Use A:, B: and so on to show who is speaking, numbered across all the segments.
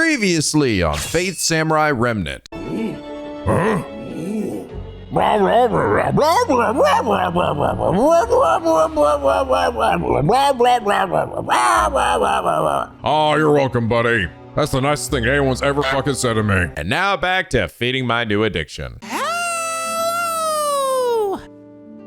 A: Previously on Faith Samurai Remnant.
B: Huh?
C: Oh, you're welcome, buddy. That's the nicest thing anyone's ever fucking said to me.
A: And now back to feeding my new addiction.
B: Hello!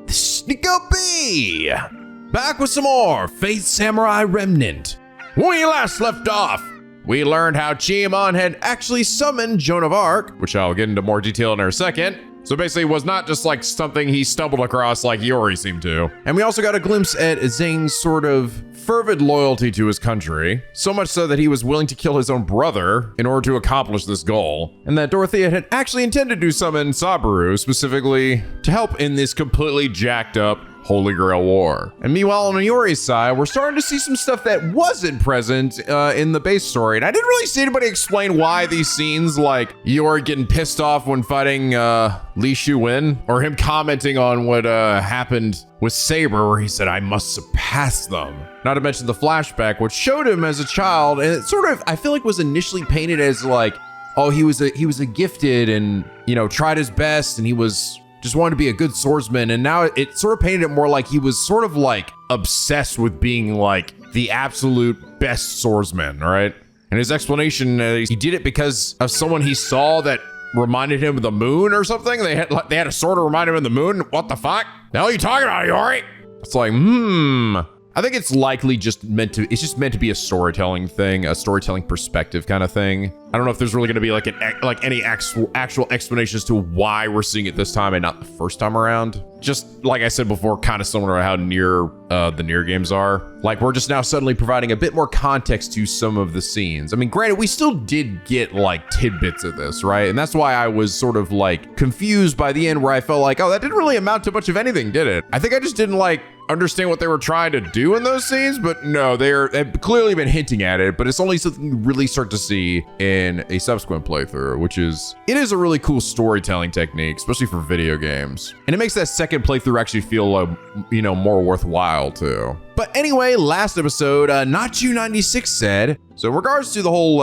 A: This is NicoB! Back with some more Faith Samurai Remnant. When we last left off, we learned how Chiemon had actually summoned Joan of Arc, which I'll get into more detail in a second. So basically it was not just like something he stumbled across like Iori seemed to. And we also got a glimpse at Zhang's sort of fervent loyalty to his country, so much so that he was willing to kill his own brother in order to accomplish this goal, and that Dorothea had actually intended to summon Sabaru specifically to help in this completely jacked up Holy Grail War. And meanwhile, on Iori's side, we're starting to see some stuff that wasn't present in the base story. And I didn't really see anybody explain why these scenes, like Iori getting pissed off when fighting Li Shu-wen, or him commenting on what happened with Saber, where he said, "I must surpass them." Not to mention the flashback, which showed him as a child, and it sort of, I feel like, was initially painted as like, oh, he was a gifted and, you know, tried his best, and he was just wanted to be a good swordsman. And now it sort of painted it more like he was sort of like obsessed with being like the absolute best swordsman, right? And his explanation, he did it because of someone he saw that reminded him of the moon or something. They had a sword to remind him of the moon. What the fuck? The hell are you talking about, Iori? It's like, I think it's likely just meant to be a storytelling thing, a storytelling perspective kind of thing. I don't know if there's really going to be like any actual explanation as to why we're seeing it this time and not the first time around. Just like I said before, kind of similar to how the Nier games are. Like, we're just now suddenly providing a bit more context to some of the scenes. I mean, granted, we still did get like tidbits of this, right? And that's why I was sort of like confused by the end, where I felt like, oh, that didn't really amount to much of anything, did it? I think I just didn't like understand what they were trying to do in those scenes, but no, they've clearly been hinting at it, but it's only something you really start to see in a subsequent playthrough, which is, it is a really cool storytelling technique, especially for video games. And it makes that second playthrough actually feel, more worthwhile too. But anyway, last episode, Nachu96 said, so in regards to the whole,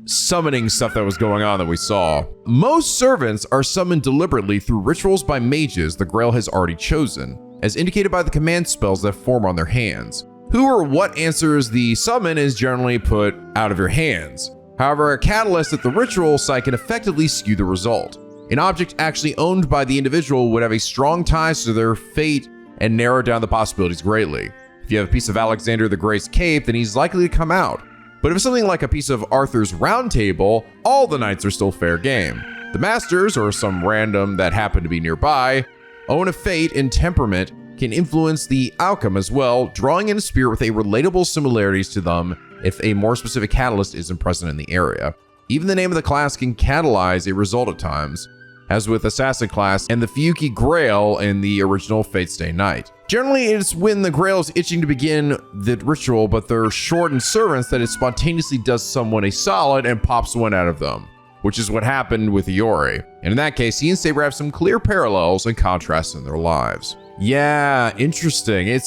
A: summoning stuff that was going on that we saw, most servants are summoned deliberately through rituals by mages the Grail has already chosen, as indicated by the command spells that form on their hands. Who or what answers the summon is generally put out of your hands. However, a catalyst at the ritual site can effectively skew the result. An object actually owned by the individual would have a strong ties to their fate and narrow down the possibilities greatly. If you have a piece of Alexander the Great's cape, then he's likely to come out. But if it's something like a piece of Arthur's round table, all the knights are still fair game. The masters, or some random that happen to be nearby, own a fate and temperament can influence the outcome as well, drawing in a spirit with a relatable similarities to them if a more specific catalyst isn't present in the area. Even the name of the class can catalyze a result at times, as with Assassin class and the Fuyuki Grail in the original Fate Stay Night. Generally, it's when the Grail is itching to begin the ritual, but they're short in servants that it spontaneously does someone a solid and pops one out of them, which is what happened with Iori. And in that case, he and Saber have some clear parallels and contrasts in their lives. Yeah, interesting.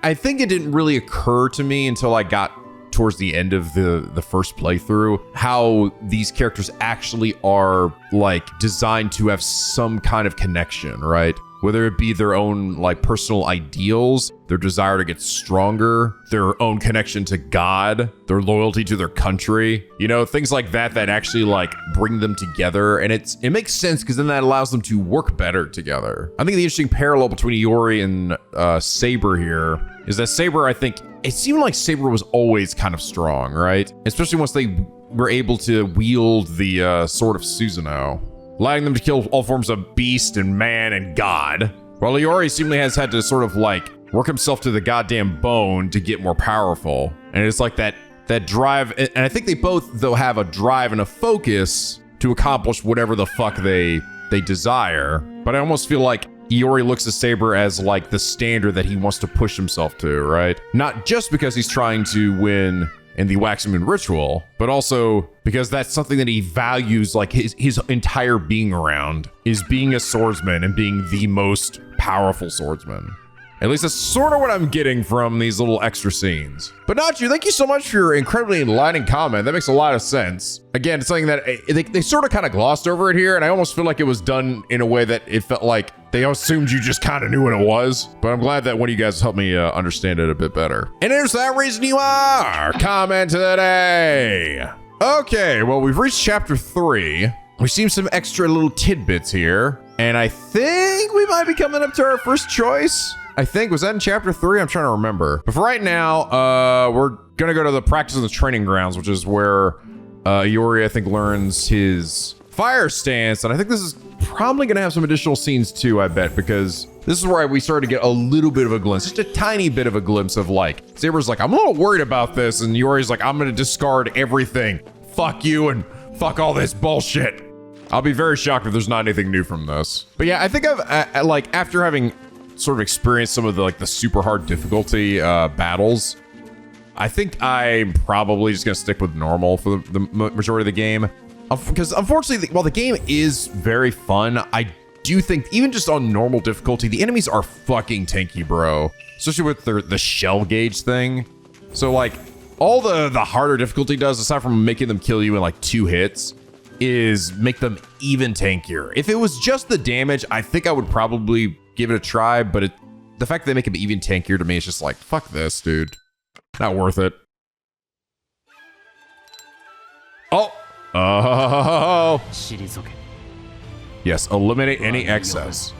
A: I think it didn't really occur to me until I got towards the end of the first playthrough how these characters actually are like designed to have some kind of connection, right? Whether it be their own like personal ideals, their desire to get stronger, their own connection to God, their loyalty to their country, things like that actually like bring them together. And it makes sense because then that allows them to work better together. I think the interesting parallel between Iori and Saber here is that Saber, I think it seemed like Saber was always kind of strong, right? Especially once they were able to wield the sword of Susanoo, allowing them to kill all forms of beast and man and god. While Iori seemingly has had to sort of like work himself to the goddamn bone to get more powerful. And it's like that drive, and I think they both though have a drive and a focus to accomplish whatever the fuck they desire. But I almost feel like Iori looks at Saber as like the standard that he wants to push himself to, right? Not just because he's trying to win in the Waxing Moon ritual, but also because that's something that he values like his entire being around, is being a swordsman and being the most powerful swordsman. At least that's sort of what I'm getting from these little extra scenes. But Nacho, thank you so much for your incredibly enlightening comment. That makes a lot of sense. Again, it's something that they sort of kind of glossed over it here, and I almost feel like it was done in a way that it felt like they assumed you just kind of knew what it was. But I'm glad that one of you guys helped me understand it a bit better. And here's that reason you are comment of the day. Okay, well, we've reached chapter 3. We've seen some extra little tidbits here, and I think we might be coming up to our first choice. I think, was that in chapter 3? I'm trying to remember. But for right now, we're gonna go to the practice of the training grounds, which is where Iori, I think, learns his fire stance. And I think this is probably gonna have some additional scenes too, I bet, because this is where we started to get a little bit of a glimpse, just a tiny bit of a glimpse of like, Saber's like, I'm a little worried about this. And Iori's like, I'm gonna discard everything. Fuck you and fuck all this bullshit. I'll be very shocked if there's not anything new from this. But yeah, I think I've, like, after having sort of experienced some of the, like, the super hard difficulty battles, I think I'm probably just gonna stick with normal for the majority of the game. Because unfortunately, while the game is very fun, I do think even just on normal difficulty, the enemies are fucking tanky, bro. Especially with the shell gauge thing. So like, all the harder difficulty does, aside from making them kill you in like 2 hits, is make them even tankier. If it was just the damage, I think I would probably give it a try, but the fact that they make them even tankier to me is just like, fuck this, dude. Not worth it. Oh. Oh. Yes, eliminate any excess.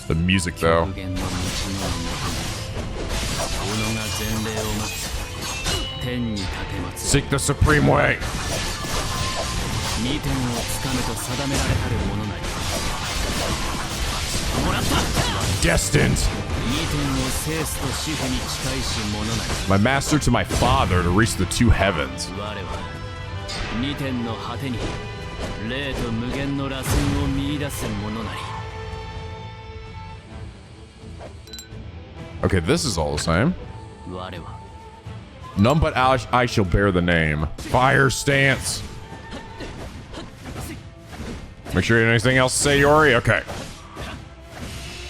A: The music, though. Seek the supreme way. Destined. My master to my father to reach the 2 heavens. Okay, this is all the same. None but I shall bear the name. Fire stance. Make sure you have anything else to say, Iori? Okay.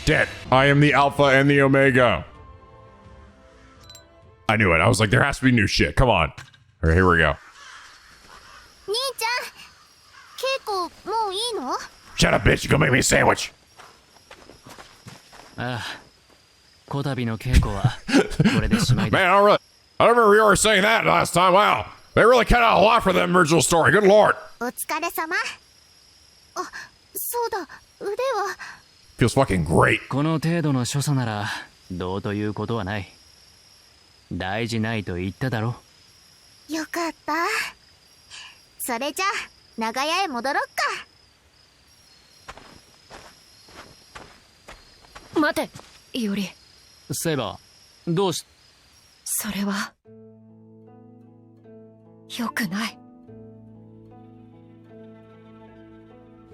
A: Dead. I am the Alpha and the Omega. I knew it. I was like, there has to be new shit. Come on. All right, here we go. Shut up, bitch. You gonna make me a sandwich. Man, I don't remember Iori saying that last time. Wow. They really cut out a lot for that original story. Good lord. Feels fucking great.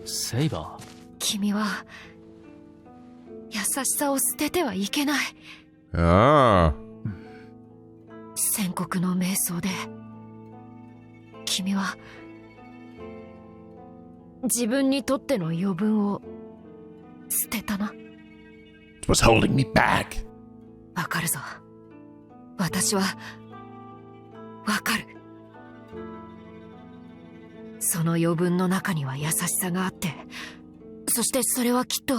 B: Saber? 君は優しさを捨ててはいけない。
A: ああ。
B: 宣告の瞑想で君は自分にとっての余分を捨てたな。
A: It was holding me back.
B: わかるぞ。私はわかる。その余分の中には優しさがあって、そしてそれはきっと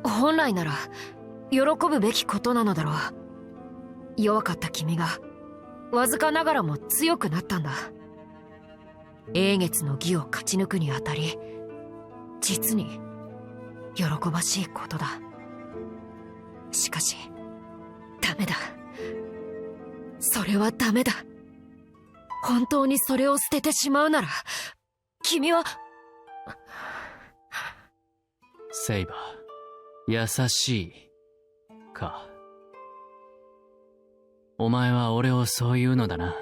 B: 本来なら喜ぶべきことなのだろう。弱かった君がわずかながらも強くなったんだ。英月の義を勝ち抜くにあたり、実に喜ばしいことだ。しかしダメだ。それはダメだ。本当にそれを捨ててしまうなら、君は
D: セイバー、優しいか。お前は俺をそう言うのだな。
B: あ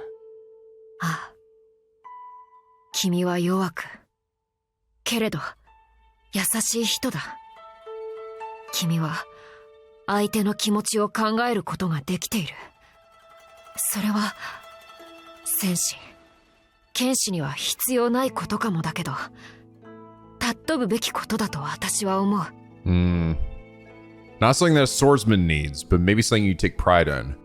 B: あ。君は弱く、けれど優しい人だ。君は相手の気持ちを考えることができている。それは戦士、剣士には必要ないことかもだけど、たっぶべきことだと私は思う。
A: Not something that a swordsman needs, but maybe something you take pride in.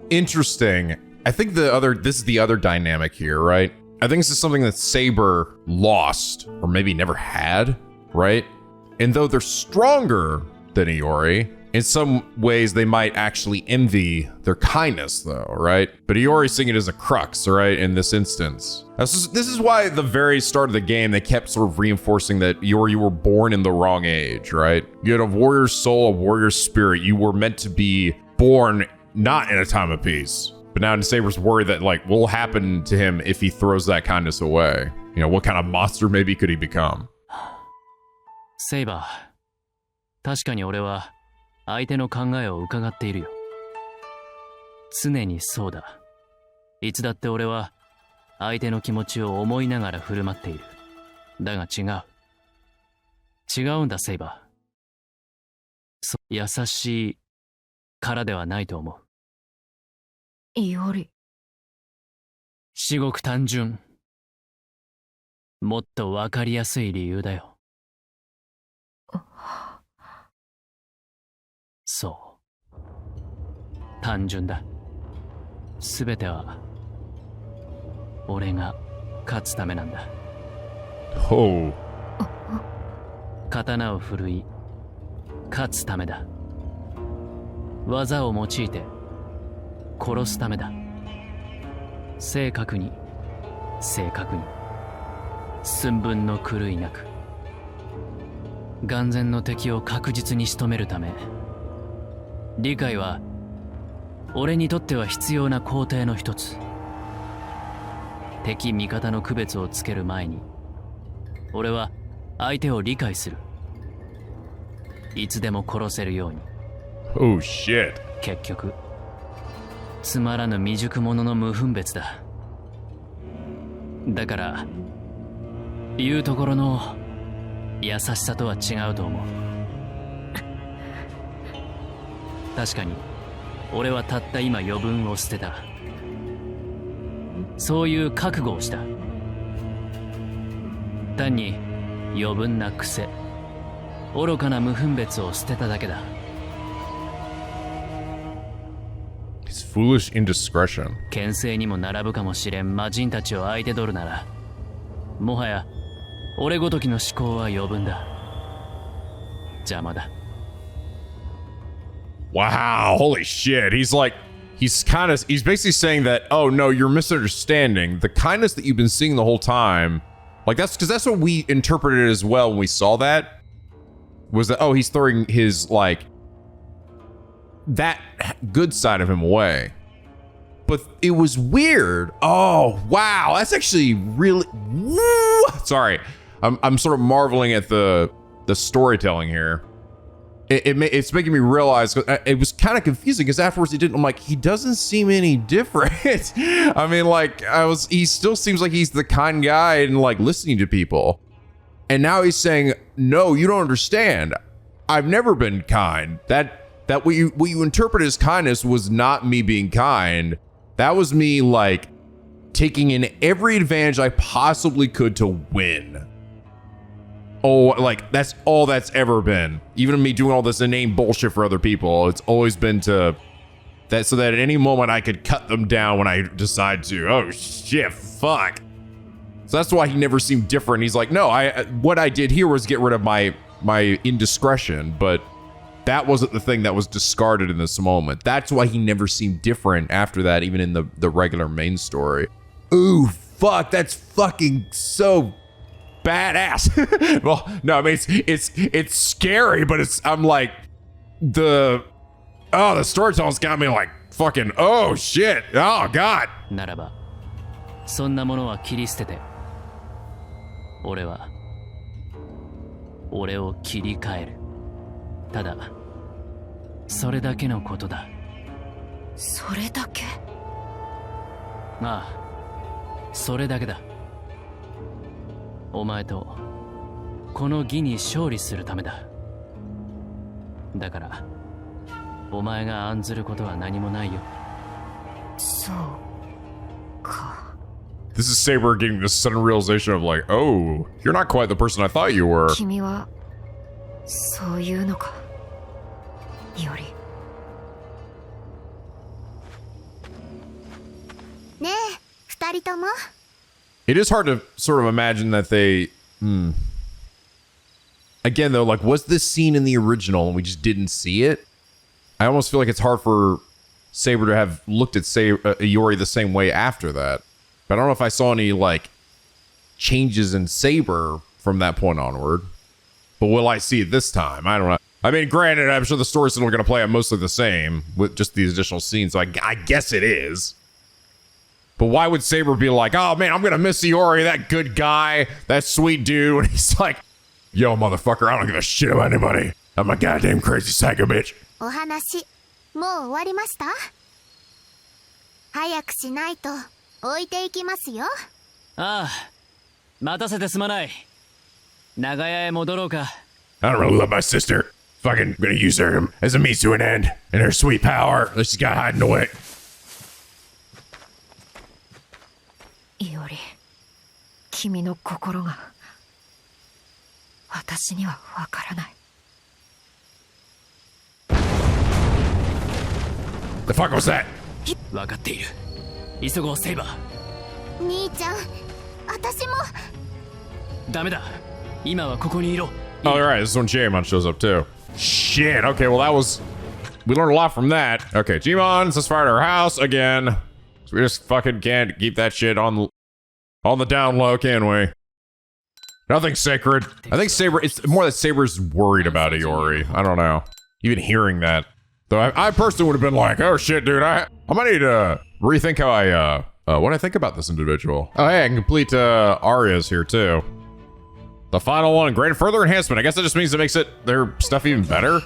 A: Interesting. I think this is the other dynamic here, right? I think this is something that Saber lost, or maybe never had, right? And though they're stronger than Iori, in some ways they might actually envy their kindness though, right? But Iori's seeing it as a crux, right? In this instance. This is why at the very start of the game, they kept sort of reinforcing that Iori, you were born in the wrong age, right? You had a warrior's soul, a warrior's spirit. You were meant to be born not in a time of peace. But now Saber's worried that like what will happen to him if he throws that kindness away. You know, what kind of monster maybe could he become?
D: セイバー、確かに俺は相手の考えを伺っているよ。常にそうだ。いつだって俺は相手の気持ちを思いながら振る舞っている。だが違う。違うんだ、セイバー。優しいからではないと思う。
B: イオリ。
D: 至極単純。もっとわかりやすい理由だよ。そう。単純だ。すべては俺が勝つためなんだ。
A: Oh.
D: 刀を振るい勝つためだ。技を用いて殺すためだ。正確に正確に寸分の狂いなく眼前の敵を確実に仕留めるため。理解は俺にとっては必要な工程の一つ。敵味方の区別をつける前に俺は相手を理解する。いつでも殺せるように。
A: Oh shit.
D: 結局つまらぬ未熟者の無分別だ。だから言うところの優しさとは違うと思う。確かに俺はたった今余分を捨てた。そういう覚悟をした。単に余分な癖、愚かな無分別を捨てただけだ。
A: His foolish indiscretion.
D: 牽制にも並ぶかもしれん魔人たちを相手取るなら、もはや俺ごときの思考は余分だ。邪魔だ。
A: Wow, holy shit. He's basically saying that, oh no, you're misunderstanding. The kindness that you've been seeing the whole time, like that's what we interpreted as well when we saw that. Was that, oh, he's throwing his, like, that good side of him away. But it was weird. Oh, wow. That's actually really, sorry. I'm sort of marveling at the storytelling here. It's making me realize, it was kind of confusing because afterwards I'm like, he doesn't seem any different. I mean, like, he still seems like he's the kind guy and like listening to people. And now he's saying, no, you don't understand. I've never been kind. That what you interpret as kindness was not me being kind. That was me like taking in every advantage I possibly could to win. Oh, like that's all that's ever been. Even me doing all this inane bullshit for other people, it's always been to that so that at any moment I could cut them down when I decide to. Oh shit, fuck. So that's why he never seemed different. He's like, no, what I did here was get rid of my indiscretion, but that wasn't the thing that was discarded in this moment. That's why he never seemed different after that, even in the regular main story. Ooh, fuck, that's fucking so badass. Well, no, I mean it's scary, but I'm like the storytelling's got me like fucking oh shit, oh god.
D: ならばそんなものは切り捨てて、俺は俺を切り替える。ただそれだけのことだ。
B: それだけ？
D: ああ、それだけだ。お前とこの義に勝利するためだ。だからお前が案ずることは何もないよ。
B: そうか。
C: This is Saber getting this sudden realization of like, oh, you're not quite the person I thought you were.
B: 君はそういうのか、イオリ。
E: ねえ、二人とも。
A: It is hard to sort of imagine that they. Again, though, like, was this scene in the original and we just didn't see it? I almost feel like it's hard for Saber to have looked at Iori the same way after that. But I don't know if I saw any, like, changes in Saber from that point onward. But will I see it this time? I don't know. I mean, granted, I'm sure the story's still going to play out mostly the same with just these additional scenes. So I guess it is. But why would Saber be like, oh man, I'm going to miss Iori, that good guy, that sweet dude. And he's like, yo, motherfucker, I don't give a shit about anybody. I'm a goddamn crazy psycho bitch.
E: お話、もう終わりました？早くしないと置いていきますよ。
D: ああ、待たせてすまない。長屋へ戻ろうか。
A: I don't really love my sister. Fucking gonna use her as a means to an end. And her sweet power that she's got hiding away.
B: イオリ、君の心が私にはわからない。
A: The fuck was that?
D: 分かっている。急ごう、セイバー。
E: 兄ちゃん、私も。
D: ダメだ。今はここにいろ。
A: Oh, you're right. This is when Jimon shows up too. Shit. Okay, well that was. We learned a lot from that. Okay, Jimon sets fire to our house again. So we just fucking can't keep that shit on the down low, can we? Nothing sacred. I think Saber. It's more that Saber's worried about Iori. I don't know. Even hearing that, though, I personally would have been like, "Oh shit, dude, I might need to rethink how what I think about this individual." Oh, hey, I can complete Arias here too. The final one, great further enhancement. I guess that just means it makes their stuff even better.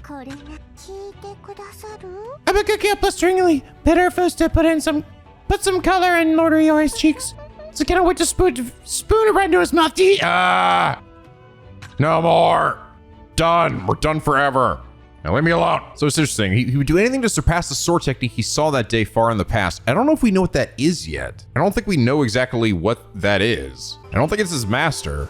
E: これ聞いてくださる？
F: I would cook up stringly. Better first to put some color in Lord Iori's cheeks. So can't wait to spoon it right into his mouth.
A: No more. Done. We're done forever. Now leave me alone. So it's interesting. He would do anything to surpass the sword technique he saw that day far in the past. I don't know if we know what that is yet. I don't think we know exactly what that is. I don't think it's his master.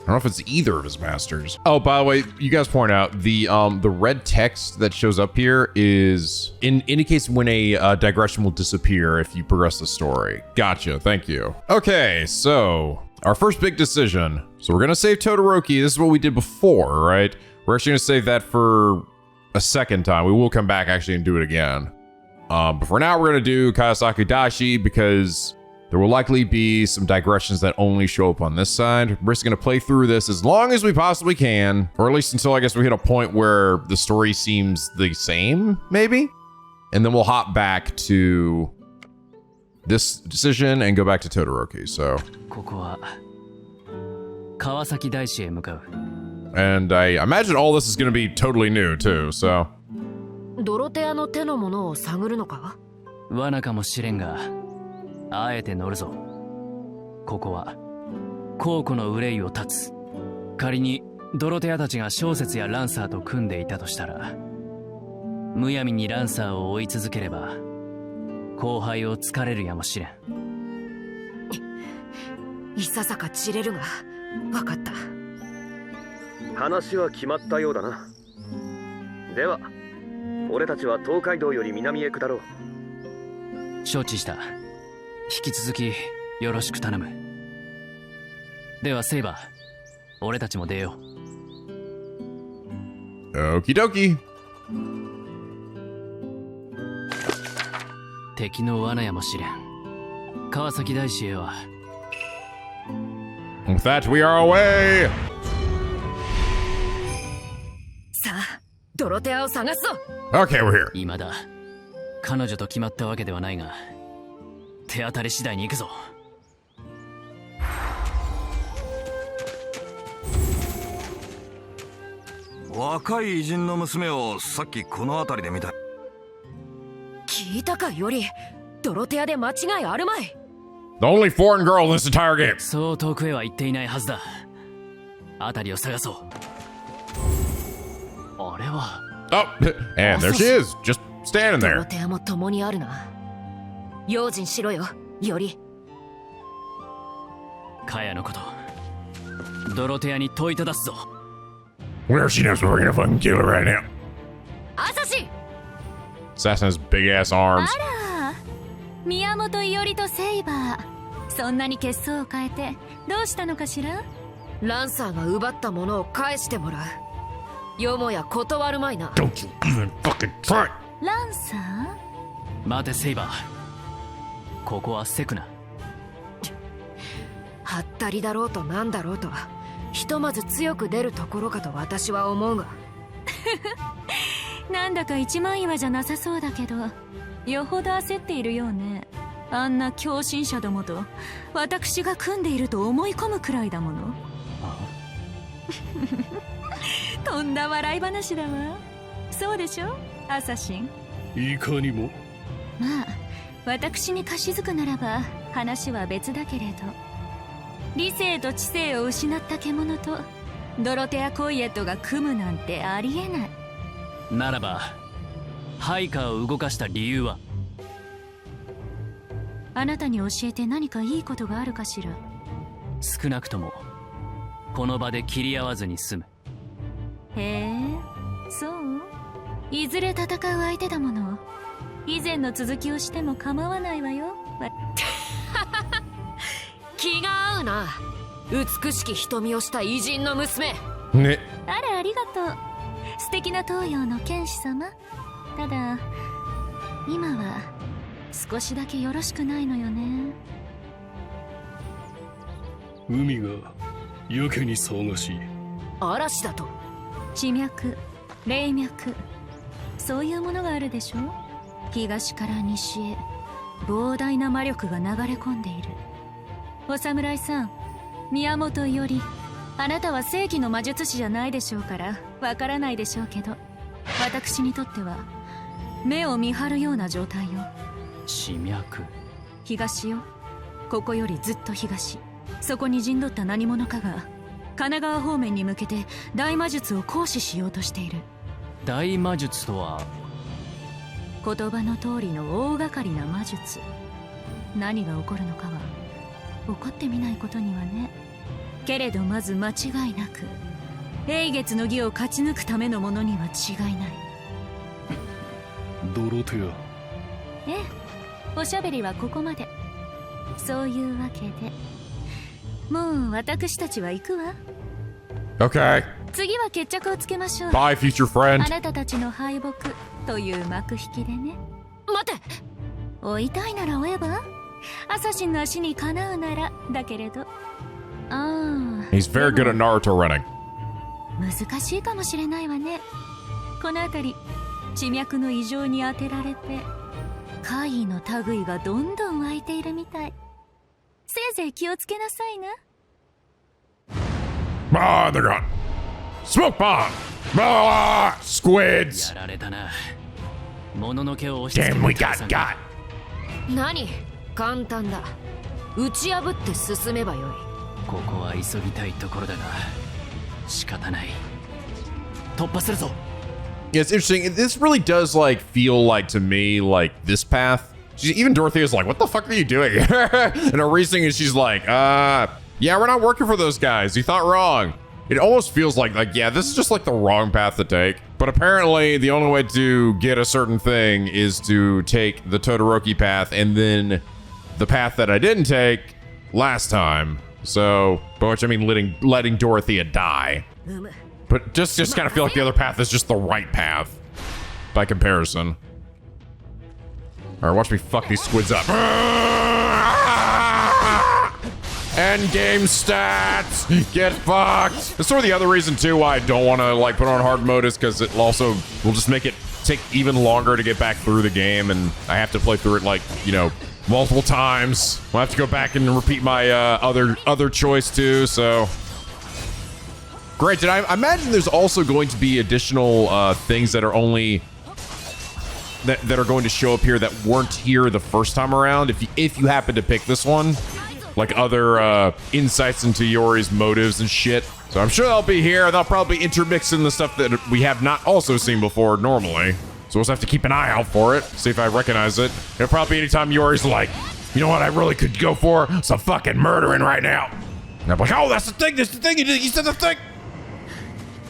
A: I don't know if it's either of his masters. Oh, by the way, you guys point out the red text that shows up here indicates when a digression will disappear if you progress the story. Gotcha. Thank you. Okay, so our first big decision. So we're gonna save Todoroki. This is what we did before, right? We're actually gonna save that for a second time. We will come back actually and do it again. But for now, we're gonna do Kayasaki Dashi because there will likely be some digressions that only show up on this side. We're just going to play through this as long as we possibly can, or at least until I guess we hit a point where the story seems the same, maybe? And then we'll hop back to this decision and go back to Todoroki, so.
D: ここは川崎大師へ向かう。
A: And I imagine all this is going to be totally new, too, so.
B: ドロテアの手のものを探るのか？
D: 罠かもしれんが、あえて乗るぞ。ここは皇庫の憂いを断つ。仮にドロテアたちが小説やランサーと組んでいたとしたら、むやみにランサーを追い続ければ後輩を疲れるやもしれん。
B: いささか散れるが分かった。
G: 話は決まったようだな。では俺たちは東海道より南へ下ろう。
D: 承知した。引き続きよろしく頼む。ではセイバー、俺たちも出よう。
A: Okie dokie.
D: 敵の罠やもしれん。川崎大師へは。
A: With that, we are away.
B: さあ、ドロテアを探そう。
A: Okay, we're here.
D: 未だ彼女と決まったわけではないが、手当たり次第に行くぞ。
H: 若い偉人の娘をさっきこの辺りで見た。
B: 聞いたかより、ドロテアで間違いあるまい。
A: The only foreign girl in this entire game.
D: そう遠くへは行っていないはずだ。辺りを探そう。あれは。
A: Oh, and there she is, just standing
B: ドロ
A: there.
B: テアも共にあるな。用心しろよ、より。
D: カヤのことドロテアに問いただすぞ。
C: Where she knows we're gonna fucking kill her right now.
B: アサシ
A: Assassin has big ass arms.
I: あら、宮本伊織とセイバー、そんなに血相を変えてどうしたのかしら。
B: ランサーが奪ったものを返してもらう。よもや断るまいな。
C: Don't you even fucking try.
I: ランサー、
D: 待てセイバー、ここはセクな。
B: はったりだろうとなんだろうと、ひとまず強く出るところかと私は思うが。
I: なんだか一枚岩じゃなさそうだけど、よほど焦っているようね。あんな狂信者どもと私が組んでいると思い込むくらいだもの。とんだ笑い話だわ。そうでしょアサシン。
J: いかにも。
I: まあ私に貸し付くならば話は別だけれど、理性と知性を失った獣とドロテア・コイエットが組むなんてありえない。
D: ならばハイカーを動かした理由は。
I: あなたに教えて何かいいことがあるかしら。
D: 少なくともこの場で切り合わずに済む。
I: へえ、そう。いずれ戦う相手だもの。以前の続きをしても構わないわよ。
B: 気が合うな。美しき瞳をした偉人の娘。
A: ね。
I: あら、ありがとう。素敵な東洋の剣士様。ただ今は少しだけよろしくないのよね。
J: 海がやけに騒がしい。
B: 嵐だと。
I: 地脈、霊脈、そういうものがあるでしょ。東から西へ膨大な魔力が流れ込んでいる。お侍さん、宮本伊織、あなたは正規の魔術師じゃないでしょうからわからないでしょうけど、私にとっては目を見張るような状態よ。
D: 地脈。
I: 東よ、ここよりずっと東。そこに陣取った何者かが神奈川方面に向けて大魔術を行使しようとしている。
D: 大魔術とは。
I: 言葉の通りの大掛かりな魔術。何が起こるのかは起こってみないことにはね。けれどまず間違いなく英月の儀を勝ち抜くためのものには違いない。
J: ドロテア。
I: ええ、おしゃべりはここまで。そういうわけでもう私たちは行くわ。
A: Okay.
I: 次は決着をつけましょう。
A: Bye, future friend.
I: あなたたちの敗北という幕引きでね。
B: 待て。
I: 追いたいなら追えば、アサシンの足にかなうならだけれど。ああ、
A: He's very good at Naruto running.
I: 難しいかもしれないわね。この辺り地脈の異常に当てられて怪異の類がどんどん湧いているみたい。せいぜい気をつけなさいな。
C: Ah, they're gone. Smoke bomb. Ah, squids.
D: やられたな。もののけを押し付け
C: Damn,
D: る
C: we
D: 父
C: got
D: さんが
C: got.
B: 何、簡単だ。打ち破って進めばよい。
D: ここは急ぎたいところだが仕方ない。突破するぞ。
A: Yeah, it's interesting. This really does like feel like to me like this path. Even Dorothea's like, "What the fuck are you doing?" And her reasoning is she's like, yeah, we're not working for those guys. You thought wrong." It almost feels like yeah, this is just like the wrong path to take. But apparently, the only way to get a certain thing is to take the Todoroki path and then the path that I didn't take last time. So, by which I mean letting Dorothea die. But just kind of feel like the other path is just the right path by comparison. All right, watch me fuck these squids up. End game stats, get fucked. That's sort of the other reason too why I don't want to like put on hard mode is because it also will just make it take even longer to get back through the game, and I have to play through it like, you know, multiple times. I'll have to go back and repeat my other choice too. So. Great. Did I imagine there's also going to be additional things that are only that are going to show up here that weren't here the first time around if you happen to pick this one, like other insights into Iori's motives and shit. So I'm sure they'll be here. They'll probably intermix in the stuff that we have not also seen before normally. So we'll just have to keep an eye out for it, see if I recognize it. It'll probably be anytime Iori's like, you know what I really could go for? Some fucking murdering right now. I'm like, oh, that's the thing, that's the thing, you said the thing!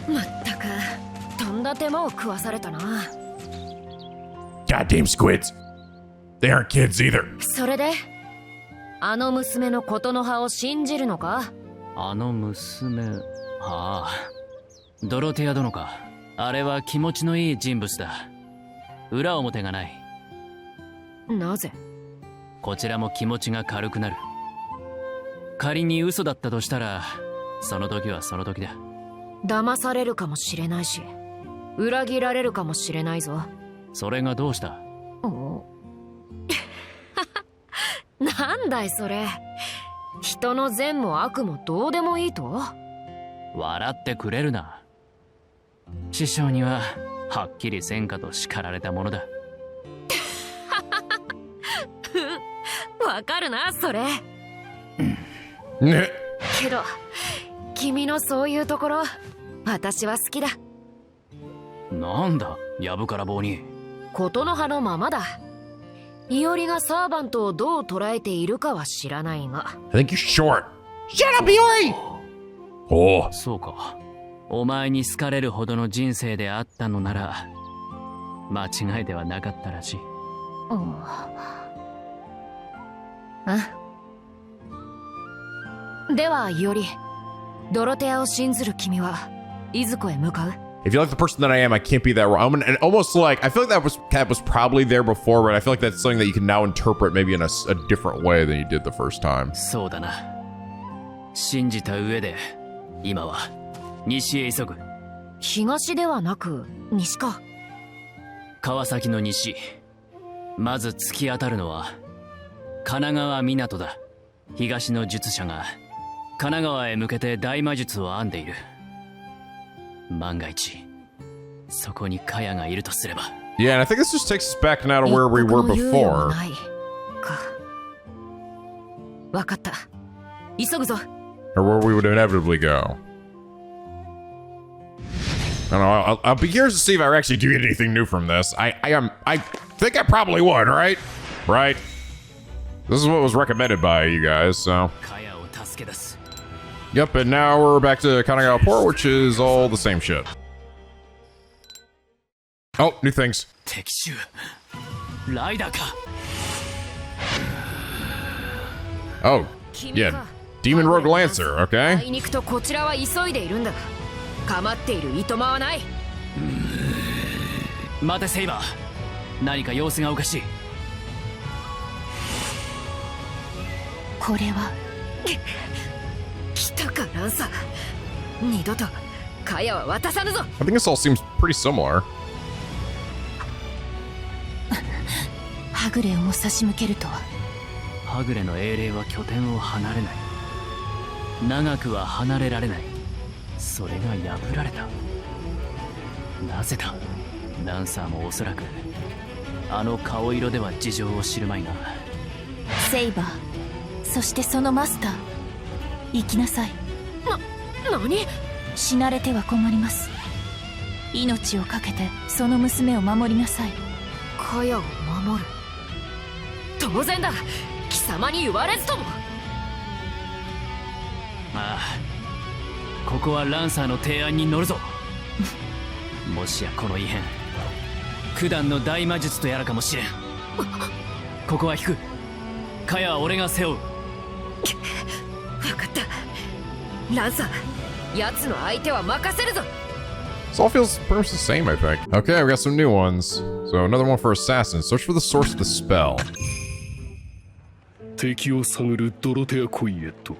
B: まったくとんだ手間を食わされたな。
A: Goddamn squids. They aren't kids either.
B: それであの娘のことの葉を信じるのか？
D: あの娘、ああ、ドロテア殿か。あれは気持ちのいい人物だ。裏表がない。
B: なぜ？
D: こちらも気持ちが軽くなる。仮に嘘だったとしたら、その時はその時だ。
B: 騙されるかもしれないし、裏切られるかもしれないぞ。
D: それがどうした？
B: なんだいそれ。人の善も悪もどうでもいいと？
D: 笑ってくれるな。師匠にははっきりせんかと叱られたものだ。
B: わかるなそれ。
A: ね。
B: けど君のそういうところ私は好きだ。
D: なんだやぶから棒に。
B: ことの葉のままだ。イオリがサーバントをどう捉えているかは知らないが。
A: I think you're short.
F: Shut up, Iori!
A: おお。
D: そうか。お前に好かれるほどの人生であったのなら間違いではなかったらしい。
B: ではイオリ、ドロテアを信ずる君はいずこへ向かう？
A: If you like the person that I am, I can't be that wrong. And almost like, I feel like that was probably there before, but I feel like that's something that you can now interpret maybe in a different way than you did the first time.
D: そうだな。信じた上で今は西へ急ぐ。
B: 東ではなく西か。
D: 川崎の西。まず突き当たるのは神奈川港だ。東の術者が神奈川へ向けて大魔術を編んでいる。万が一そこにカヤがいるとすれば。
A: Yeah, and I think this just takes us back now to where we were before.
B: わかった。急ぐぞ。
A: Or where we would inevitably go. I don't know. I'll be curious to see if I actually do get anything new from this. I think I probably would, right? Right? This is what was recommended by you guys, so. Yep, and now we're back to Kanagawa Port, which is all the same shit. Oh, new things. Oh, yeah. Demon Rogue Lancer, okay.
B: あいにくとこちらは急いでいるんだ。構っているいとまはない。
D: 待てセイバー。何か様子がおかしい。
I: これは
B: 来たかランサー。二度とカヤは渡さぬぞ。
A: I think this all seems pretty similar.
I: はぐれをも差し向けるとは。
D: はぐれの英霊は拠点を離れない。長くは離れられない。それが破られた。なぜだ。ランサーもおそらくあの顔色では事情を知るまいが。
I: セイバー、そしてそのマスター、行きなさい。
B: 何？
I: 死なれては困ります。命を懸けてその娘を守りなさい。
B: カヤを守る。当然だ。貴様に言われずとも。
D: ああ、ここはランサーの提案に乗るぞ。もしやこの異変、九段の大魔術とやらかもしれん。ここは引く。カヤは俺が背負う。
B: 分かった。ランサー、奴の相手は任せるぞ。
A: This all feels pretty much the same, I think. Okay, we got some new ones. So another one for Assassin. Search for the source of the spell.
J: 敵を探るドロテアコイエット。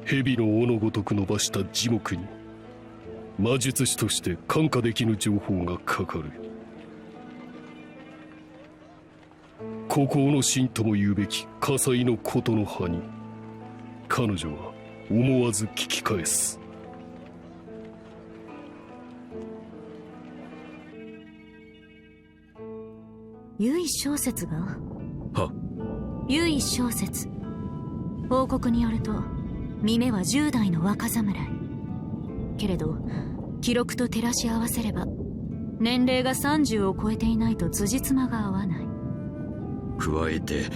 J: 蛇の尾のごとく伸ばした地獄に魔術師として看過できぬ情報がかかる。孤高の神とも言うべき火災のことの葉に彼女は思わず聞き返す。
I: 唯小説が？
J: は？
I: 唯小説。報告によると峰は10代の若侍。けれど記録と照らし合わせれば年齢が30を超えていないと辻褄が合わない。
K: 加えて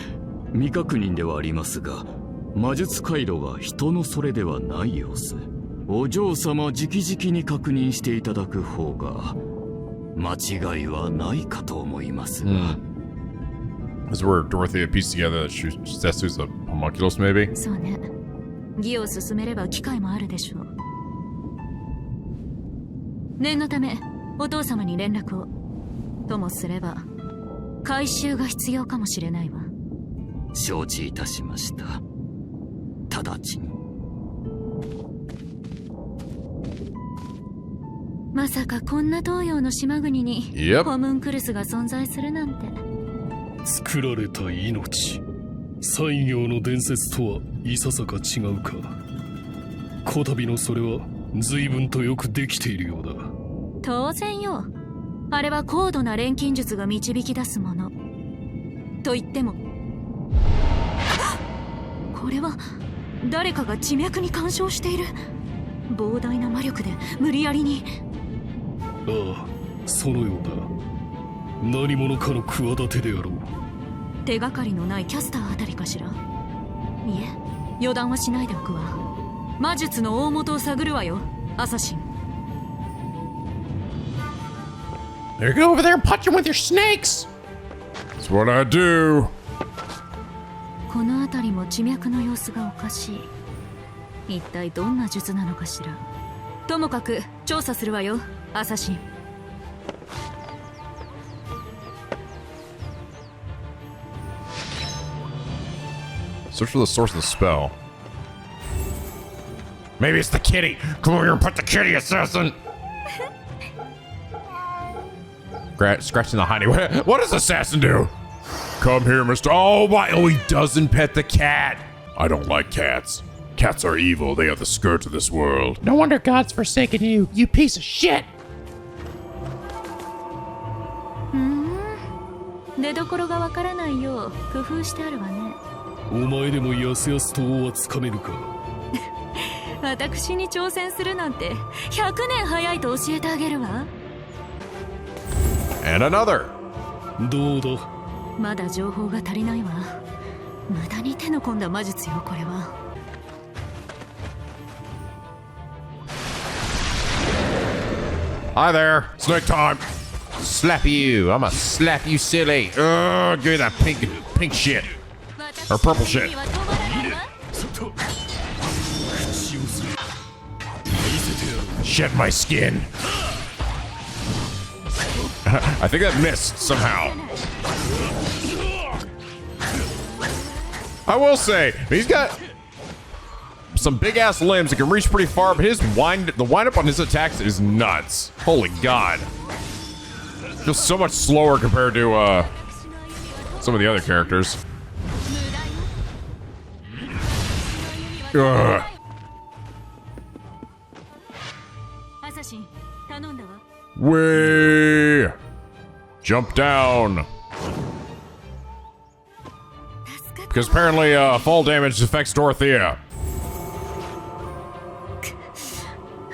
K: 未確認ではありますが魔術回路が人のそれではない様子。お嬢様直々に確認していただく方が間違いはないかと思いますが。
C: This is where Dorothea pieced together that Setsu's a homunculus, maybe?
I: そうね。義を進めれば機会もあるでしょう。念のためお父様に連絡を。ともすれば回収が必要かもしれないわ。
K: 承知いたしました。直ちに。
I: まさかこんな東洋の島国に
A: Yep.
I: ホムンクルスが存在するなんて。
J: 作られた命、西行の伝説とはいささか違うか。こたびのそれは随分とよくできているようだ。
I: 当然よ。あれは高度な錬金術が導き出すもの。と言ってもこれは誰かが地脈に干渉している。膨大な魔力で無理やりに。
J: ああ、そのようだ。何者かの企てであろう。
I: 手がかりのないキャスターあたりかしら。いえ、予断はしないでおくわ。魔術の大元を探るわよ、アサシン。
F: There you go over there and punch him with your snakes!
C: That's what I do.
I: この辺りも地脈の様子がおかしい。一体どんな術なのかしら。ともかく調査するわよ、アサシン。
A: Search for the source of the spell. Maybe it's the kitty. Come over here and put the kitty, assassin. Scratching the honey. What does assassin do?
C: Come here, Mr.
A: Oh my! Oh, he doesn't pet the cat.
C: I don't like cats. Cats are evil. They are the scourge of this world.
F: No wonder God's forsaken you, you piece of shit!
I: 出どころがわからないよう工夫してあるわね。
J: お前でもやすやすと王はつかめるか。
I: 私に挑戦するなんて100年早いと教えてあげるわ。
A: And another.
J: どうだ。
I: まだ情報が足りないわ。無駄に手の込んだ魔術よ、これは。
A: Hi there. Snake time. Slap you. I'ma slap you silly. Give me that pink shit. Or purple shit. Shed my skin. I think that missed somehow. I will say, he's got some big ass limbs that can reach pretty far, but the wind up on his attacks is nuts. Holy God. Feels so much slower compared to some of the other characters. Ugh. Way jump down. Because apparently fall damage affects Dorothea.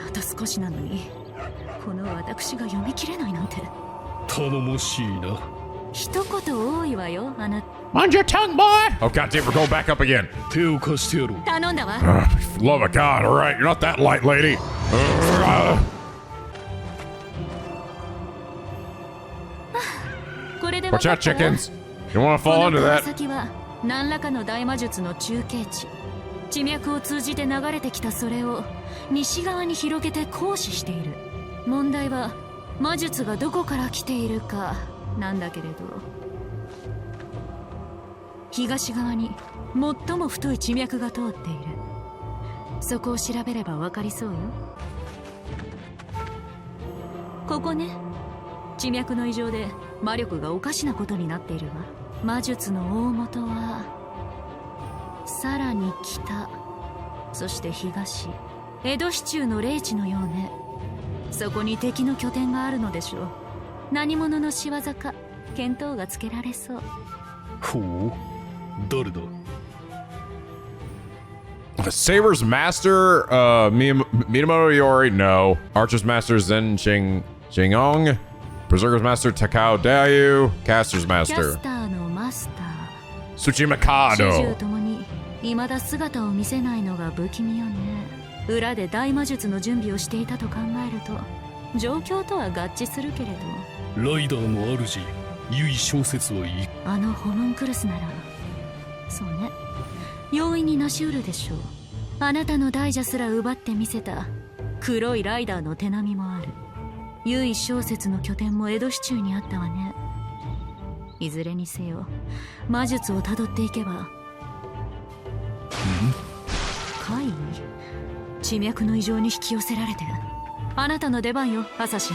I: あと少しなのに、この私が読み切れないなんて。
J: 頼もしいな。
I: 一言多いわよ、あなた。
F: Mind your tongue, boy!
A: Oh god damn, we're going back up again.
J: 手を貸してやろう。
I: 頼んだわ。
A: Love of God, alright, you're not that light, lady. Watch out, chickens. You don't want to fall into that.
I: 先は何らかの大魔術の中継地。地脈を通じて流れてきたそれを西側に広げて行使している。問題は魔術がどこから来ているかなんだけれど、東側に最も太い地脈が通っている。そこを調べればわかりそうよ。ここね。地脈の異常で魔力がおかしなことになっているわ。魔術の大元はさらに北、そして東、江戸市中の霊地のようね。そこに敵の拠点があるのでしょう。何者の仕業か見当がつけられそう。
J: ほう、誰だ。
A: Saber's master, Miyamoto Iori, no. Archer's master, Zen Jingong. Berserker's master, Takao Dayu. Caster's
I: キャ
A: master,
I: スターのマスター、
A: Tsuchima Kado.
I: 主従ともに未だ姿を見せないのが不気味よね。裏で大魔術の準備をしていたと考えると状況とは合致するけれど。
J: ライダーの主由小説はいい。
I: あのホムンクルスならそうね、容易に成し得るでしょう。あなたの大蛇すら奪ってみせた黒いライダーの手並みもある。由小説の拠点も江戸市中にあったわね。いずれにせよ魔術をたどっていけば。怪異、地脈の異常に引き寄せられて。あなたの出番よ、アサシ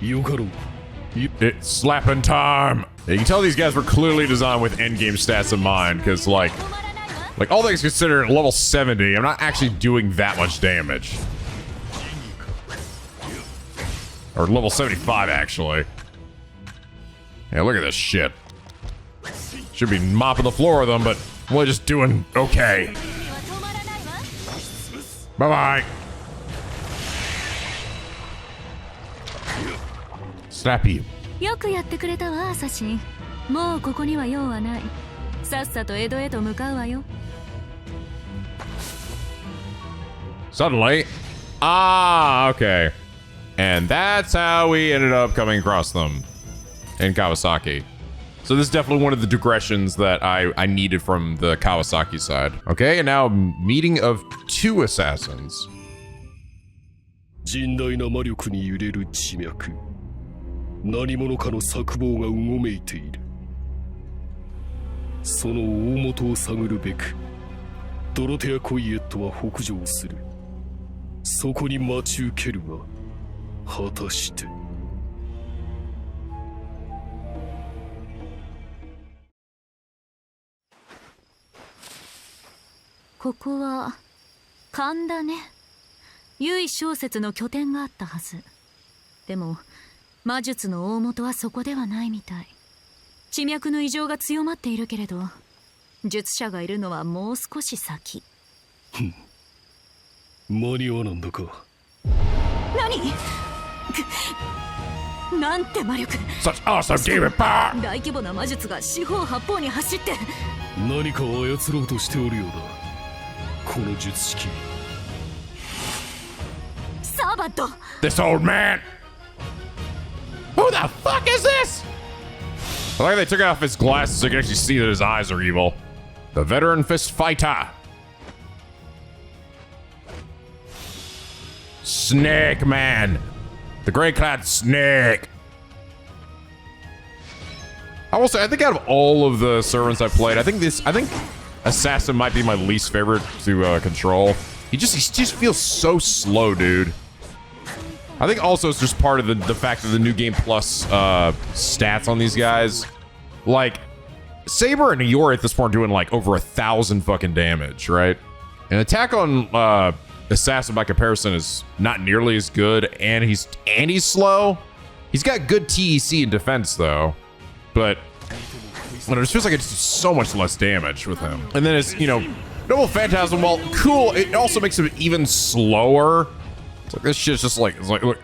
I: ン。
J: よかろう。
C: It's slapping time. You can tell these guys were clearly designed with endgame stats in mind, because like all things considered, at level 70, I'm not actually doing that much damage. Or level 75, actually. Yeah, look at this shit. Should be mopping the floor with them, but we're just doing okay. Bye-bye. Slap you.
I: よくやってくれたわ、アサシン。もうここには用はない。さっさと江戸へと向かうわよ。
C: Suddenly. Ah, okay. And that's how we ended up coming across them in Kawasaki. So this is definitely one of the digressions that I needed from the Kawasaki side. Okay, and now meeting of two assassins.
J: 甚大な魔力に揺れる地脈。何者かの策謀がうごめいている。その大元を探るべく、ドロテア・コイエットは北上する。そこに待ち受けるが、果たして。
I: ここは勘だね。由小説の拠点があったはず。でも魔術の大元はそこではないみたい。地脈の異常が強まっているけれど、術者がいるのはもう少し先。
J: 間に合わなんだか。
I: 何？なんて魔力。
C: Such awesome demon power!
I: 大規模な魔術が四方八方に走って。
J: 何かを操ろうとしておるようだ。この術式。
I: サーバント。
C: This old man! Who the fuck is this? I like they took off his glasses so you can actually see that his eyes are evil. The veteran fist fighter. Snake Man. The gray clad snake. I will say, I think out of all of the servants I played, I think Assassin might be my least favorite to control. He just feels so slow, dude. I think also it's just part of the fact of the new game plus stats on these guys. Like, Saber and Iori at this point are doing like over 1,000 fucking damage, right? An attack on Assassin by comparison is not nearly as good, and he's slow. He's got good TEC and defense though, but it just feels like it's so much less damage with him. And then it's, you know, Noble Phantasm, while cool, it also makes him even slower. It's like this shit's just like, it's like, and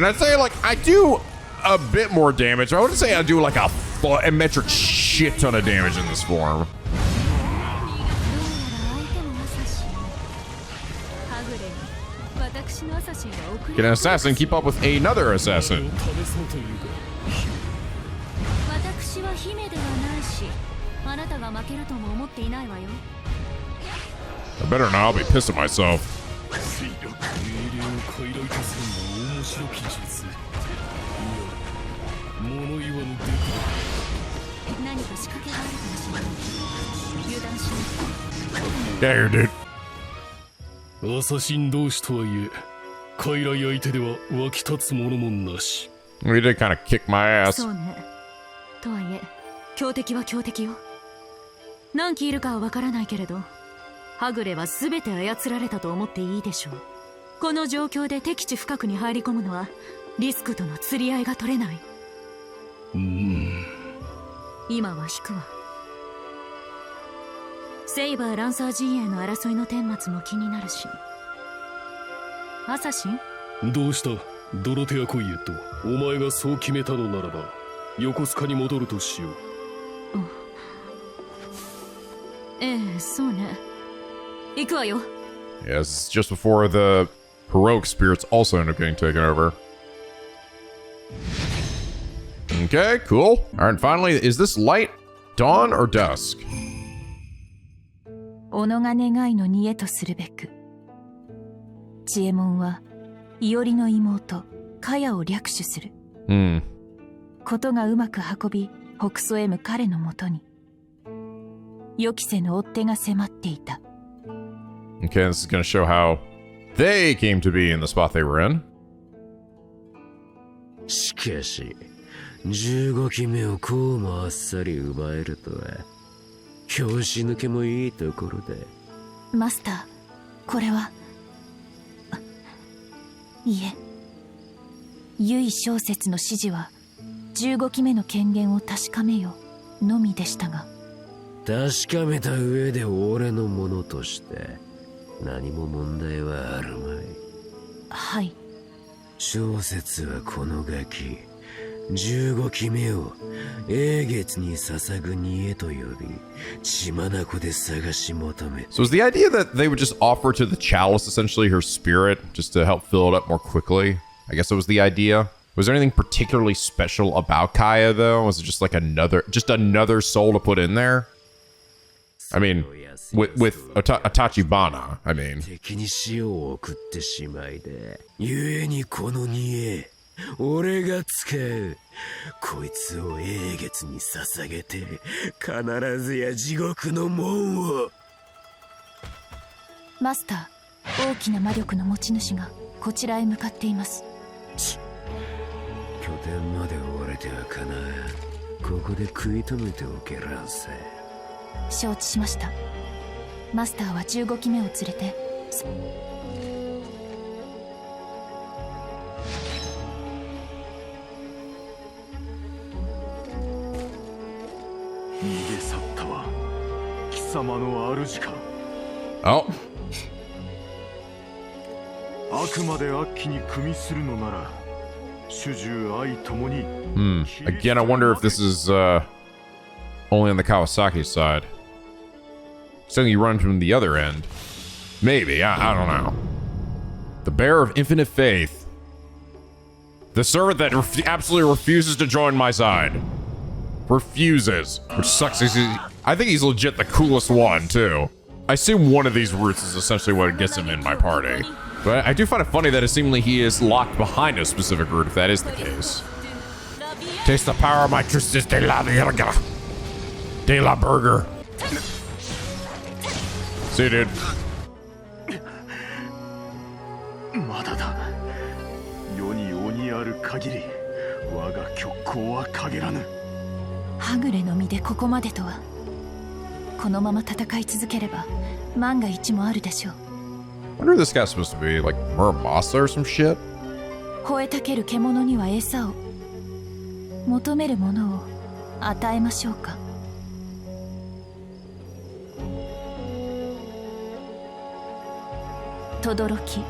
C: I'd say like I do a bit more damage. I wouldn't say I do like a metric shit ton of damage in this form. Can an assassin keep up with another assassin? I better not, I'll be pissed at myself. Yeah, here, dude.
J: アサシン同士とはいえ、傀儡相手では湧き立つものもなし。
C: We did kind of kick my ass.
I: そうね。とはいえ、強敵は強敵よ。何機いるかはわからないけれど、はぐれは全て操られたと思っていいでしょう。この状況で敵地深くに入り込むのはリスクとの釣り合いが取れない。今は引くわ。セイバー・ランサー陣営の争いの顛末も気になるし。アサシン？
J: どうしたドロテア・コイエット。お前がそう決めたのならば横須賀に戻るとしよう。
I: そうね。行くわよ。
C: Yes, just before the heroic spirits also end up getting taken over. Okay, cool. All right, finally, is this light, dawn, or dusk?
I: 己が願いの煮えとするべく。知恵門は、伊織の妹、カヤを略取する。ことがうまく運び、北総へ向彼のもとに。予期せぬ追っ手が迫っていた。
C: Okay, this is going to show how they came to be in the spot they were in.
L: しかし、15機目をこうもあっさり奪えるとは、拍子抜けもいいところで。
I: マスター、これは。いえ。唯小説の指示は、15期目の権限を確かめよ、のみでしたが。
L: 確かめた上で俺のものとして、何も問題はあるまい。
I: はい。
L: 小説はこのガキ、15期目を永月に捧ぐ煮えと呼び、血眼で探し求め。
C: So is the idea that they would just offer to the chalice essentially her spirit just to help fill it up more quickly? I guess that was the idea. Was there anything particularly special about Kaya though? Was it just like another soul to put in there? I mean, with Tachibana, I mean.
L: 敵に塩を送ってしまいで、故にこの煮え、俺が使う。こいつを永月に捧げて、必ずや地獄の門を。
I: マスター、大きな魔力の持ち主がこちらへ向かっています。
L: 拠点まで追われてはかな。ここで食い止めておけらんせ。
I: 承知しました。マスターは15期目を連れて。
J: 逃げ去ったわ。貴様の主か。
C: Oh.
J: あくまで悪鬼に組みするのなら、主従愛ともに。
C: Again, I wonder if this is only on the Kawasaki side. Something you run from the other end. Maybe, I don't know. The bearer of infinite faith. The servant that absolutely refuses to join my side. Refuses. Which sucks. I think he's legit the coolest one, too. I assume one of these routes is essentially what gets him in my party. But I do find it funny that seemingly he is locked behind a specific route, if that is the case. Taste the power of my Tristis de la Virga. De la Burger. See you, dude.
J: まだだ。世に鬼ある限り、我が極光は限らぬ。
I: はぐれの身でここまでとは。このまま戦い続ければ、万が一もあるでしょう。
C: I wonder who this guy's supposed to be, like Muramasa or some shit?
I: 吠えたける獣には餌を。求めるものを与えましょうか。轟、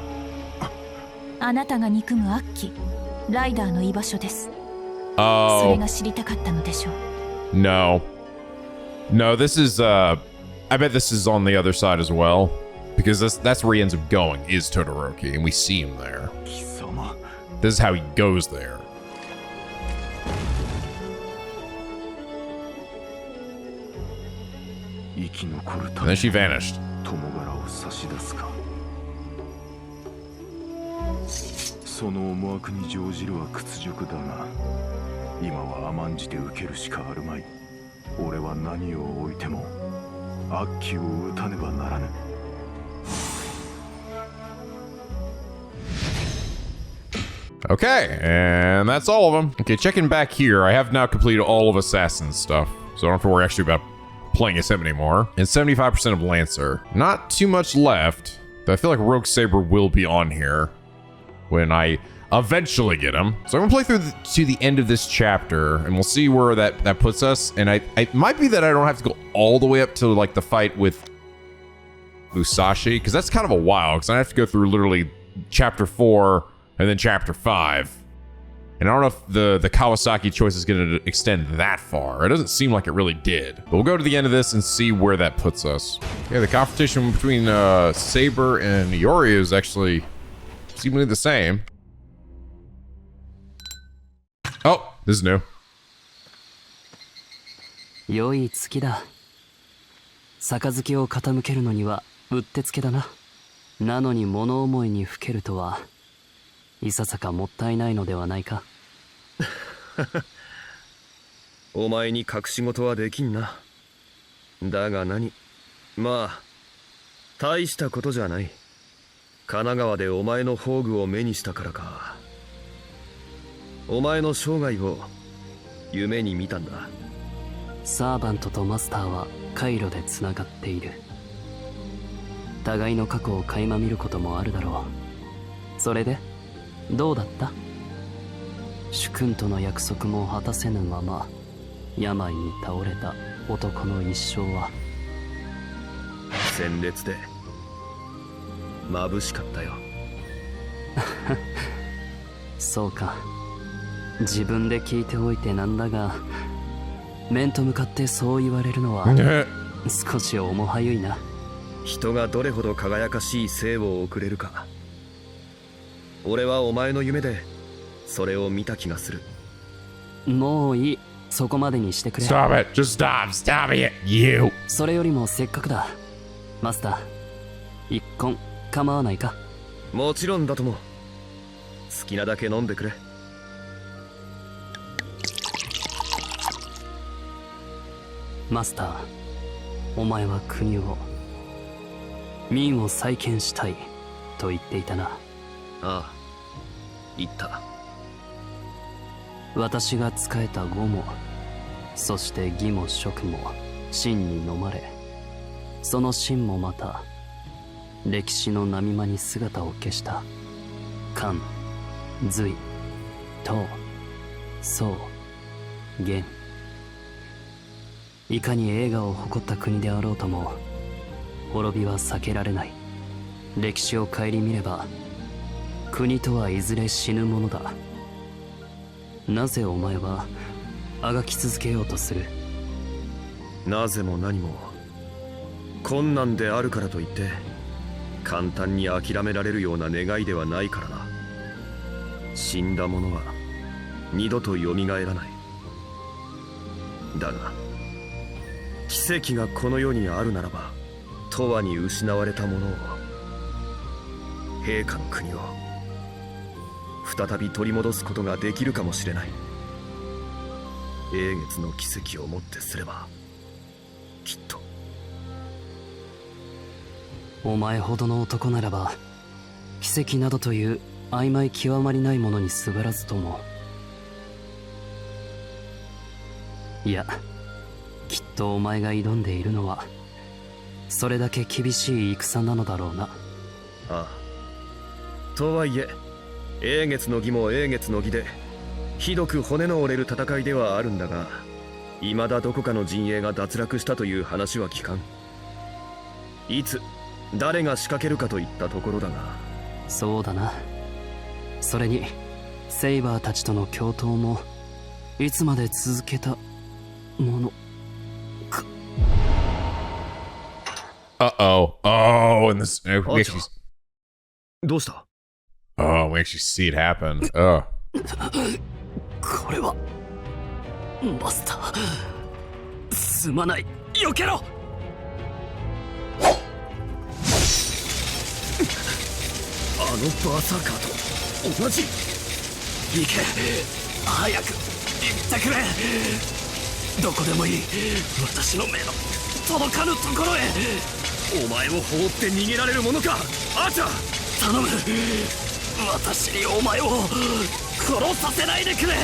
I: あなたが憎む悪鬼、ライダーの居場所です。それが知りたかったのでしょう。
C: No. No, this is, I bet this is on the other side as well. Because that's where he ends up going, is Todoroki, and we see him there. This is how he goes there. And then she vanished.
J: その思惑に乗じるは屈辱だが、今は甘んじて受けるしかあるまい。俺は何を置いても悪鬼を討たねばならぬ。
C: Okay, and that's all of them. Okay, checking back here, I have now completed all of Assassin's stuff, so I don't have to worry actually about playing as him anymore. And 75% of Lancer. Not too much left, but I feel like Rogue Saber will be on here when I eventually get him. So I'm gonna play through to the end of this chapter, and we'll see where that puts us. And it might be that I don't have to go all the way up to like the fight with Musashi, because that's kind of a while, because I have to go through literally chapter 4 and then chapter 5 And I don't know if the Kawasaki choice is going to extend that far. It doesn't seem like it really did. But we'll go to the end of this and see where that puts us. Yeah, the confrontation between Saber and Iori is actually seemingly the same. Oh, this is new.
D: 良い月だ。杯を傾けるのにはうってつけだな。なのに物思いにふけるとは、いささかもったいないのではないか。
G: お前に隠し事はできんな。だが何？まあ、大したことじゃない。神奈川でお前の宝具を目にしたからか。お前の生涯を夢に見たんだ。
D: サーバントとマスターは回路でつながっている。互いの過去を垣間見ることもあるだろう。それでどうだった？主君との約束も果たせぬまま病に倒れた男の一生は。
G: 鮮烈で眩しかったよ。
D: そうか。自分で聞いておいてなんだが、面と向かってそう言われるのは少し重はゆいな。
G: 人がどれほど輝かしい生を送れるか。俺はお前の夢でそれを見た気がする。
D: もういい。そこまでにしてくれ。
C: Stop it. Just stop. Stop it. You.
D: それよりもせっかくだ。マスター、一献構わないか？
G: もちろんだとも。好きなだけ飲んでくれ。
D: マスター、お前は国を、民を再建したいと言っていたな。
G: ああ、言った。
D: 私が仕えた語も、そして義も職も真に飲まれ、その真もまた歴史の波間に姿を消した。漢、隋、唐、宋、元。いかに栄華を誇った国であろうとも、滅びは避けられない。歴史を顧みれば、国とはいずれ死ぬものだ。なぜお前はあがき続けようとする？
G: なぜも何も困難であるからといって簡単に諦められるような願いではないからな。死んだ者は二度と蘇らない。だが奇跡がこの世にあるならば、永遠に失われたものを、陛下の国を再び取り戻すことができるかもしれない。永月の奇跡をもってすれば、きっと。
D: お前ほどの男ならば、奇跡などという曖昧極まりないものにすがらずとも。いや、きっとお前が挑んでいるのは、それだけ厳しい戦なのだろうな。
G: ああ。とはいえ、永月の儀も永月の儀で、ひどく骨の折れる戦いではあるんだが、未だどこかの陣営が脱落したという話は聞かん。いつ、誰が仕掛けるかといったところだが。
D: そうだな。それに、セイバーたちとの共闘も、いつまで続けたもの。
C: Uh-oh. Oh, and this... we actually...
G: どうした？
C: Oh, we actually see it happen. Oh.
D: これはマスター、すまない。避けろ。
G: あのバサカと同じ。
D: 行け、早く行ってくれ。どこでもいい。私の目の届かぬところへ。
G: お前を放って逃げられるものか、アーチャー。
D: 頼む。私にお前を殺させないでくれ。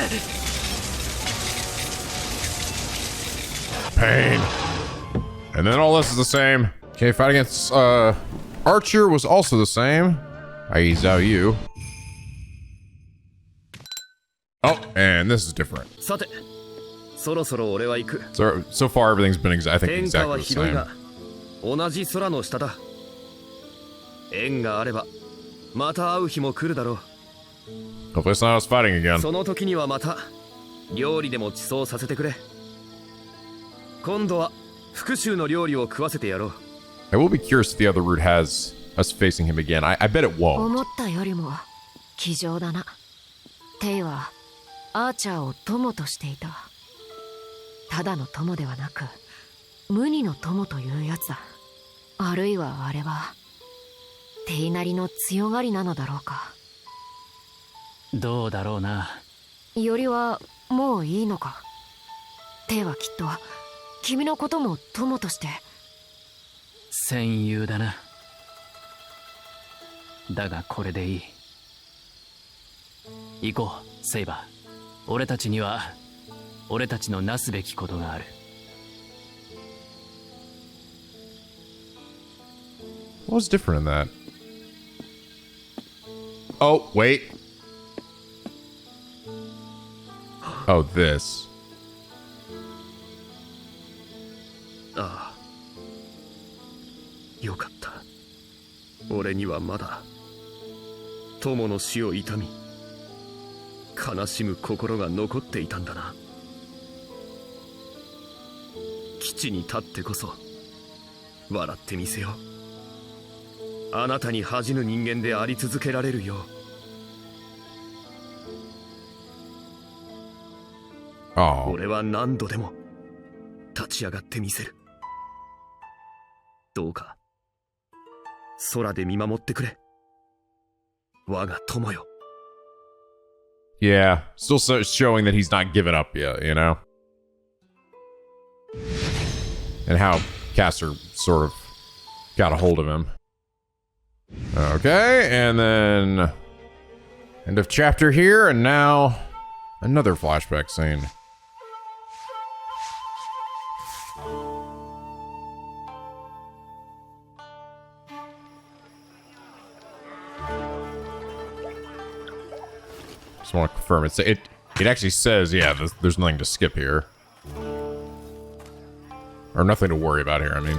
C: Pain. And then all this is the same. Okay, fight against Archer was also the same. I.e. Zhao Yu. Oh, and this is different.
G: さて、そろそろ俺は行く。
C: So far everything's been I think
G: 天下は
C: exactly the
G: 広い
C: same.
G: が、同じ空の下だ。縁があればまた会う日も来るだろう。
C: Hopefully it's not us fighting again.
G: その時にはまた料理でも馳走させてくれ。今度は復讐の料理を食わせてやろう。
C: I will be curious if the other route has us facing him again. I bet it won't.
B: 思ったよりも気丈だな。テイはアーチャーを友としていた。ただの友ではなく無二の友というやつだ。あるいはあれはテイなりの強がりなのだろうか。
D: どうだろうな。
B: よりはもういいのか。テイはきっと君のことも友として。
D: 戦友だな。だがこれでいい。行こう、セイバー。俺たちには俺たちのなすべきことがある。
C: What was different in that? Oh, wait. Oh, this.
G: ああ、よかった。俺にはまだ友の死を悼み悲しむ心が残っていたんだな。基地に立ってこそ笑ってみせよう。あなたに恥じぬ人間であり続けられるよう。
C: Oh.
G: 俺は何度でも立ち上がってみせる。どうか空で見守ってくれ、我が友よ。
C: Yeah, still showing that he's not given up yet, you know? And how Caster sort of got a hold of him. Okay, and then end of chapter here, and now another flashback scene. Just want to confirm it. It actually says, yeah, there's nothing to skip here. Or nothing to worry about here, I mean.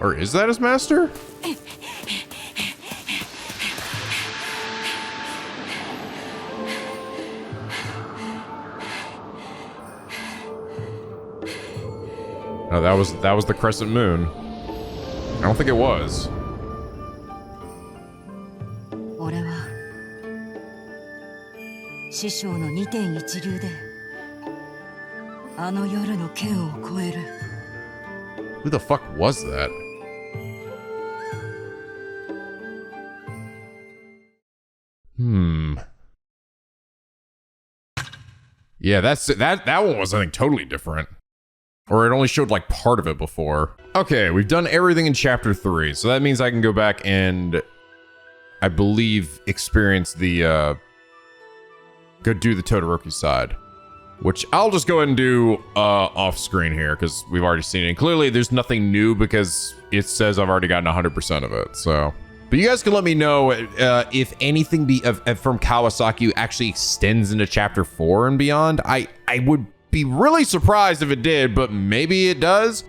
C: Or is that his master? No, that was the crescent moon. I don't think it was.
M: 俺は師匠の2点一流であの夜の剣を超える。
C: Who the fuck was that? Yeah, that one was something totally different. Or it only showed like part of it before. Okay, we've done everything in chapter 3, so that means I can go back and I believe experience the go do the Todoroki side. Which I'll just go ahead and do off screen here because we've already seen it. And clearly there's nothing new because it says I've already gotten 100% of it. So, but you guys can let me know if anything from Kawasaki actually extends into chapter 4 and beyond. I would be really surprised if it did, but maybe it does.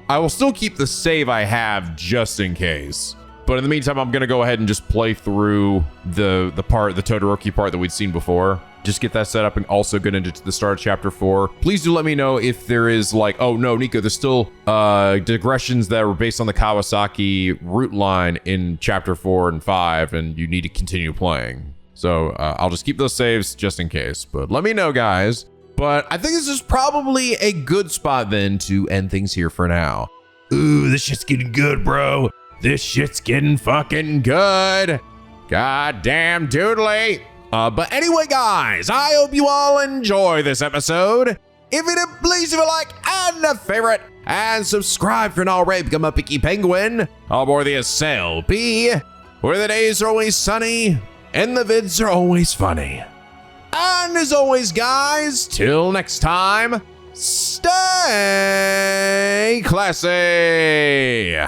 C: I will still keep the save I have just in case. But in the meantime, I'm gonna go ahead and just play through the Todoroki part that we'd seen before. Just get that set up and also get into the start of chapter 4. Please do let me know if there is like, oh no, Nico, there's still digressions that were based on the Kawasaki route line in chapter 4 and 5, and you need to continue playing. So I'll just keep those saves just in case. But let me know, guys. But I think this is probably a good spot then to end things here for now. Ooh, this shit's getting good, bro. This shit's getting fucking good. Goddamn doodly. But anyway, guys, I hope you all enjoy this episode. If you did, please leave a like and a favorite, and subscribe if you're not already. Become a picky penguin aboard the SLP, where the days are always sunny and the vids are always funny.
A: And as always, guys, till next time, stay classy.